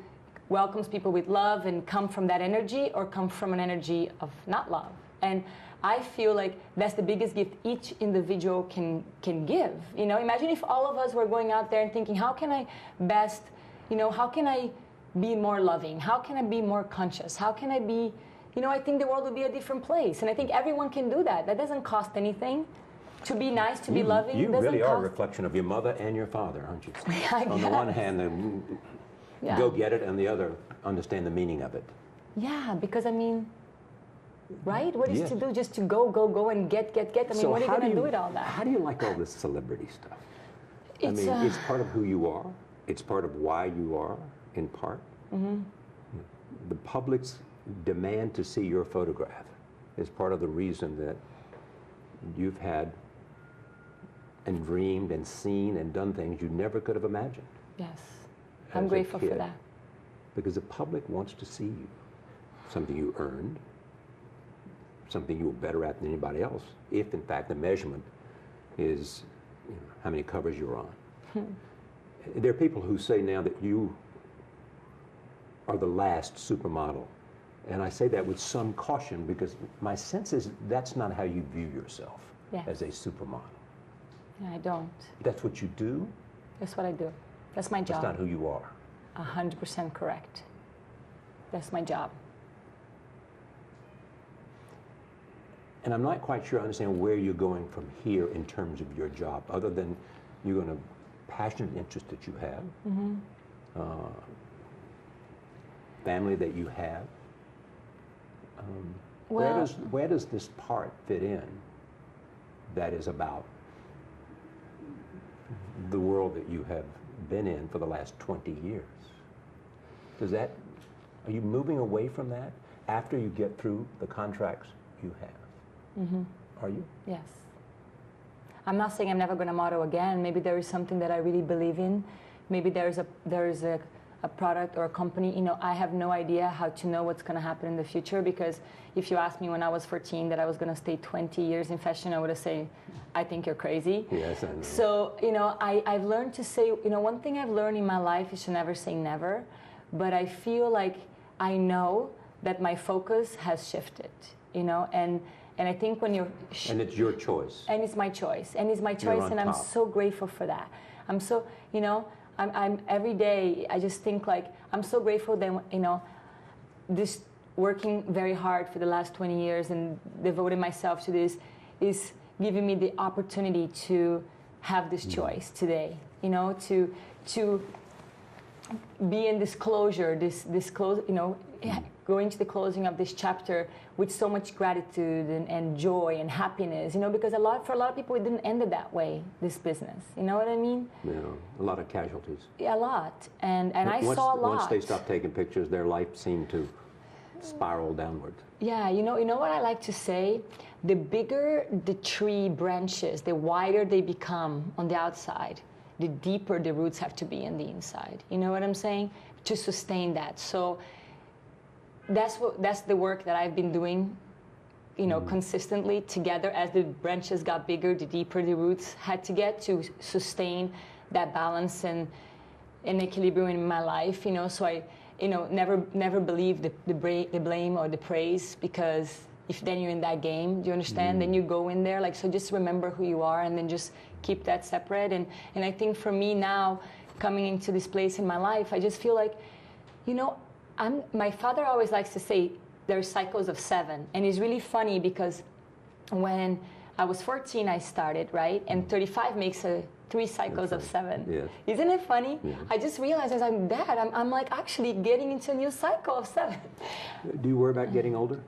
welcomes people with love and come from that energy, or come from an energy of not love. And I feel like that's the biggest gift each individual can give. You know, imagine if all of us were going out there and thinking, how can I best, you know, how can I be more loving? How can I be more conscious? How can I be, you know, I think the world would be a different place. And I think everyone can do that. That doesn't cost anything. To be nice, to be loving. You really are a reflection of your mother and your father, aren't you? On the one hand, go get it, and the other, understand the meaning of it. Yeah, because I mean, right? What is to do? Just to go and get. I mean, so what are you going to do with all that? How do you like all this celebrity stuff? It's part of who you are. It's part of why you are, in part. The public's demand to see your photograph is part of the reason that you've had and dreamed and seen and done things you never could have imagined. Yes, I'm grateful for that. Because the public wants to see you. Something you earned, something you were better at than anybody else, if in fact the measurement is, you know, how many covers you're on. There are people who say now that you are the last supermodel. And I say that with some caution, because my sense is that's not how you view yourself as a supermodel. I don't. That's what you do? That's what I do. That's my job. That's not who you are. 100% correct. That's my job. And I'm not quite sure I understand where you're going from here in terms of your job, other than you're going to passionate interest that you have, family that you have. Where does this part fit in that is about the world that you have been in for the last 20 years? Are you moving away from that after you get through the contracts you have? Are you? Yes. I'm not saying I'm never going to model again. Maybe there is something that I really believe in. Maybe there's a product or a company. You know, I have no idea how to know what's going to happen in the future, because if you asked me when I was 14 that I was going to stay 20 years in fashion, I would have said, I think you're crazy. Yes, I know. So, you know, I've learned to say, you know, one thing I've learned in my life is to never say never, but I feel like I know that my focus has shifted, you know, and I think when you're... And it's your choice. And it's my choice. And it's my choice, and I'm so grateful for that. I'm so, you know, I'm every day, I just think like, I'm so grateful that, you know, this working very hard for the last 20 years and devoting myself to this is giving me the opportunity to have this choice today, you know, to be in this closure, this close, you know, going to the closing of this chapter with so much gratitude and joy and happiness, you know, because for a lot of people it didn't end that way, this business, you know what I mean? Yeah, a lot of casualties. Yeah, a lot, and I saw a lot. Once they stopped taking pictures, their life seemed to spiral downward. Yeah, you know what I like to say? The bigger the tree branches, the wider they become on the outside, the deeper the roots have to be on the inside. You know what I'm saying? To sustain that. So that's the work that I've been doing, you know, consistently together. As the branches got bigger, the deeper the roots had to get to sustain that balance and equilibrium in my life, you know. So I, you know, never believe the blame or the praise, because if then you're in that game, do you understand? Then you go in there, like, so just remember who you are and then just keep that separate. And I think for me now, coming into this place in my life, I just feel like, you know, my father always likes to say there's cycles of 7. And it's really funny because when I was 14, I started, right? And 35 makes 3 cycles of 7. Yes. Isn't it funny? Yeah. I just realized as I'm dad, I'm like actually getting into a new cycle of 7. Do you worry about getting older?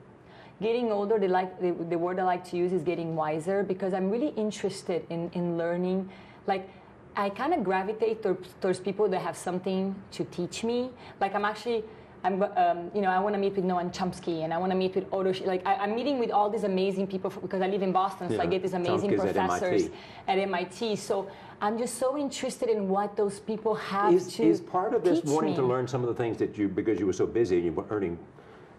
Getting older, the word I like to use is getting wiser, because I'm really interested in learning. Like, I kind of gravitate towards people that have something to teach me. Like, you know, I want to meet with Noam Chomsky, and I want to meet with Otto. I'm meeting with all these amazing people because I live in Boston, so I get these amazing professors at MIT. So I'm just so interested in what those people have to teach me. Is part of this wanting to learn some of the things that because you were so busy and you were earning,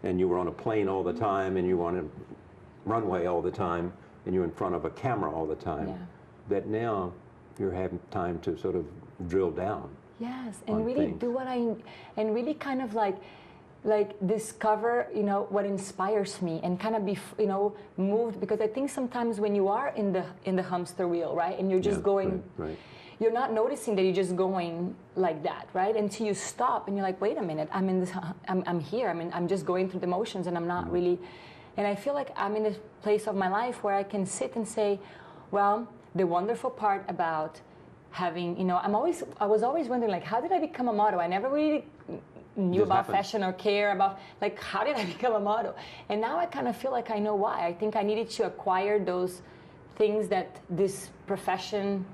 and you were on a plane all the time, and you were on a runway all the time, and you're in front of a camera all the time, that now you're having time to sort of drill down? Yes, and really do and really kind of like discover, you know, what inspires me, and kind of be, you know, moved, because I think sometimes when you are in the hamster wheel, right, and you're just going, right. You're not noticing that you're just going like that, right, until you stop and you're like, wait a minute, I'm in this, I'm here, I'm just going through the motions, and I'm not really, and I feel like I'm in a place of my life where I can sit and say, well, the wonderful part about having, you know, I was always wondering, like, how did I become a model? I never really knew about fashion or care about, like, how did I become a model? And now I kind of feel like I know why. I think I needed to acquire those things that this profession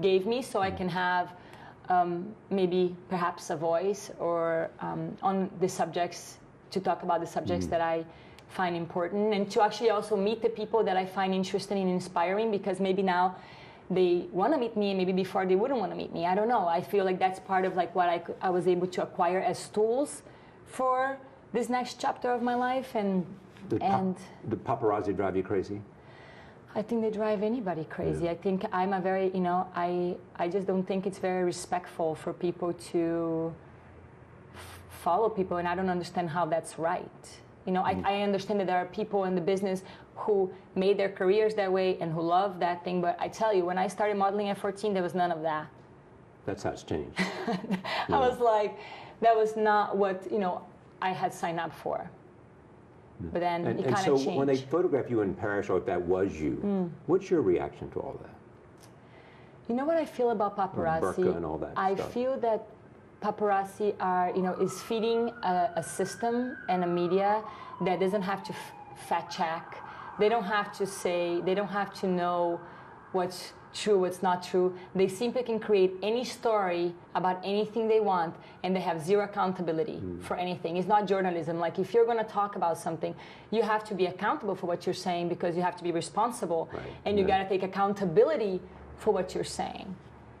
gave me, so I can have maybe perhaps a voice or on the subjects, to talk about the subjects that I find important, and to actually also meet the people that I find interesting and inspiring, because maybe now they want to meet me, and maybe before they wouldn't want to meet me. I don't know. I feel like that's part of like what I was able to acquire as tools for this next chapter of my life. And the paparazzi drive you crazy? I think they drive anybody crazy. Yeah. I think I'm a very, you know, I just don't think it's very respectful for people to follow people, and I don't understand how that's right. You know, I understand that there are people in the business who made their careers that way and who love that thing, but I tell you, when I started modeling at 14, there was none of that. That's how it's changed. I was like, that was not what, you know, I had signed up for. But then it kind of changed. So when they photograph you in Paris, or if that was you, what's your reaction to all that? You know what I feel about paparazzi? Burqa and all that I stuff. feel that paparazzi are, you know, is feeding a system and a media that doesn't have to fact check. They don't have to say, they don't have to know what's true, what's not true. They simply can create any story about anything they want, and they have zero accountability for anything. It's not journalism. Like, if you're going to talk about something, you have to be accountable for what you're saying, because you have to be responsible, and you got to take accountability for what you're saying.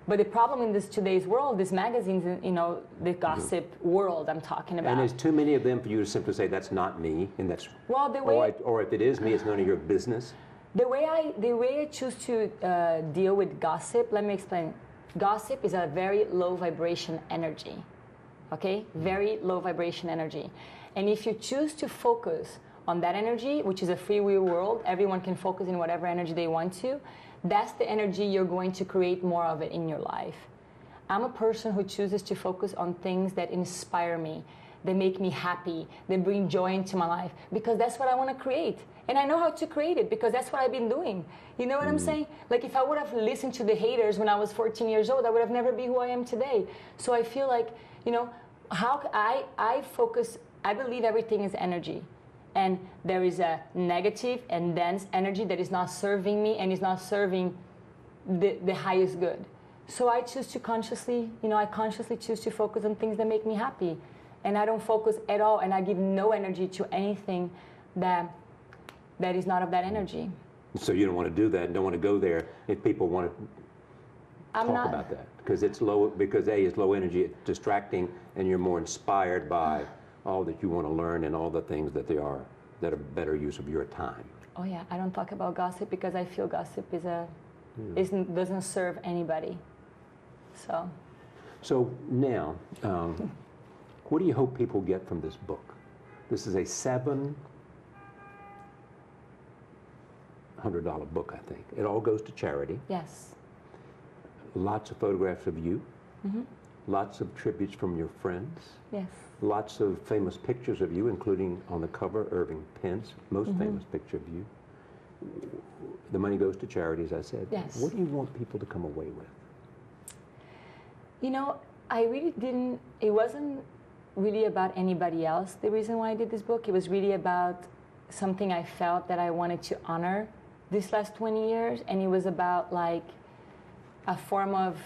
But the problem in this today's world, these magazines, you know, the gossip world I'm talking about. And there's too many of them for you to simply say, that's not me, and that's, well, the way, or if it is me, it's none of your business. The way I choose to deal with gossip, let me explain. Gossip is a very low vibration energy, okay? Very low vibration energy. And if you choose to focus on that energy, which is a free will world, everyone can focus in whatever energy they want to, that's the energy you're going to create more of it in your life. I'm a person who chooses to focus on things that inspire me, they make me happy, they bring joy into my life, because that's what I want to create. And I know how to create it, because that's what I've been doing. You know what I'm saying? Like, if I would have listened to the haters when I was 14 years old, I would have never been who I am today. So I feel like, you know, how I focus, I believe everything is energy. And there is a negative and dense energy that is not serving me and is not serving the highest good. So I choose to consciously, you know, I consciously choose to focus on things that make me happy. And I don't focus at all, and I give no energy to anything that is not of that energy. So you don't want to do that, and don't want to go there if people want to talk about that. Because it's low, because A, it's low energy, it's distracting, and you're more inspired by all that you want to learn and all the things that they are, that are better use of your time. Oh yeah, I don't talk about gossip because I feel gossip doesn't serve anybody. So now, what do you hope people get from this book? This is a $700 book, I think. It all goes to charity. Yes. Lots of photographs of you. Lots of tributes from your friends. Yes. Lots of famous pictures of you, including on the cover, Irving Pence's most famous picture of you. The money goes to charity, as I said. Yes. What do you want people to come away with? You know, I really didn't, it wasn't really about anybody else, the reason why I did this book. It was really about something I felt that I wanted to honor this last 20 years, and it was about, like, a form of,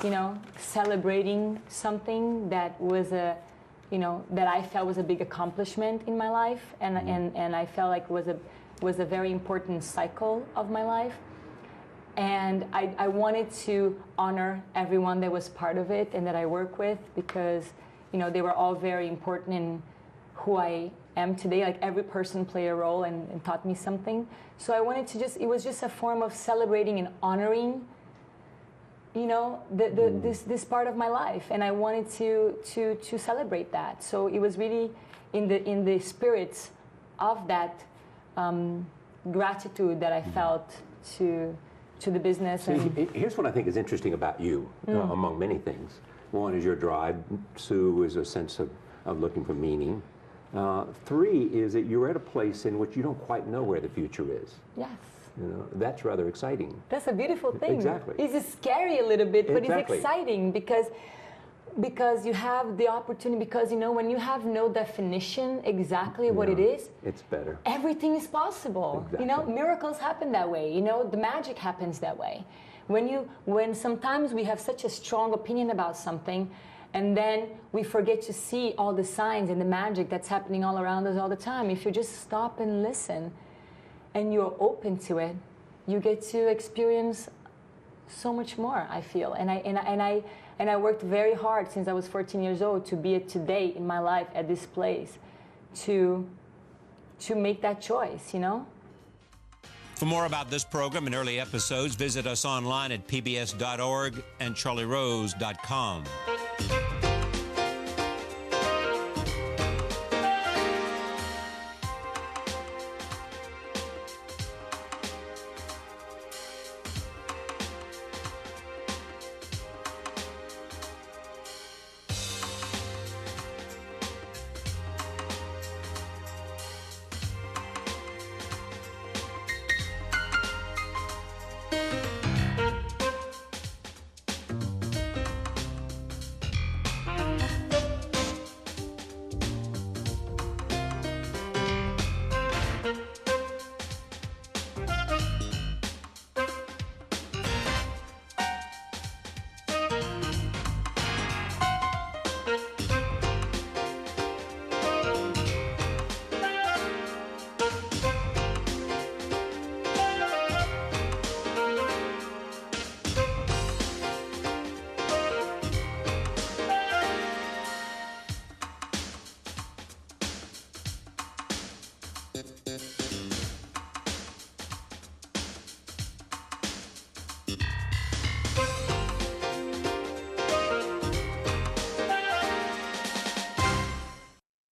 you know, celebrating something that was a, you know, that I felt was a big accomplishment in my life, and I felt like was a very important cycle of my life. And I wanted to honor everyone that was part of it and that I work with, because, you know, they were all very important in who I am today. Like, every person played a role and taught me something. So I wanted to it was just a form of celebrating and honoring, you know, this part of my life, and I wanted to celebrate that. So it was really in the spirit of that gratitude that I felt to the business. See, here's what I think is interesting about you, among many things. One is your drive. Two is a sense of looking for meaning. Three is that you're at a place in which you don't quite know where the future is. Yes. You know, that's rather exciting. That's a beautiful thing. Exactly. It's scary a little bit, but Exactly. it's exciting because you have the opportunity, because, you know, when you have no definition exactly what it is, it's better. Everything is possible. Exactly. You know, miracles happen that way. You know, the magic happens that way. When sometimes we have such a strong opinion about something, and then we forget to see all the signs and the magic that's happening all around us all the time. If you just stop and listen, and you're open to it, you get to experience so much more, I feel. And I worked very hard since I was 14 years old to be at today in my life at this place, to make that choice, you know? For more about this program and early episodes, visit us online at pbs.org and charlierose.com.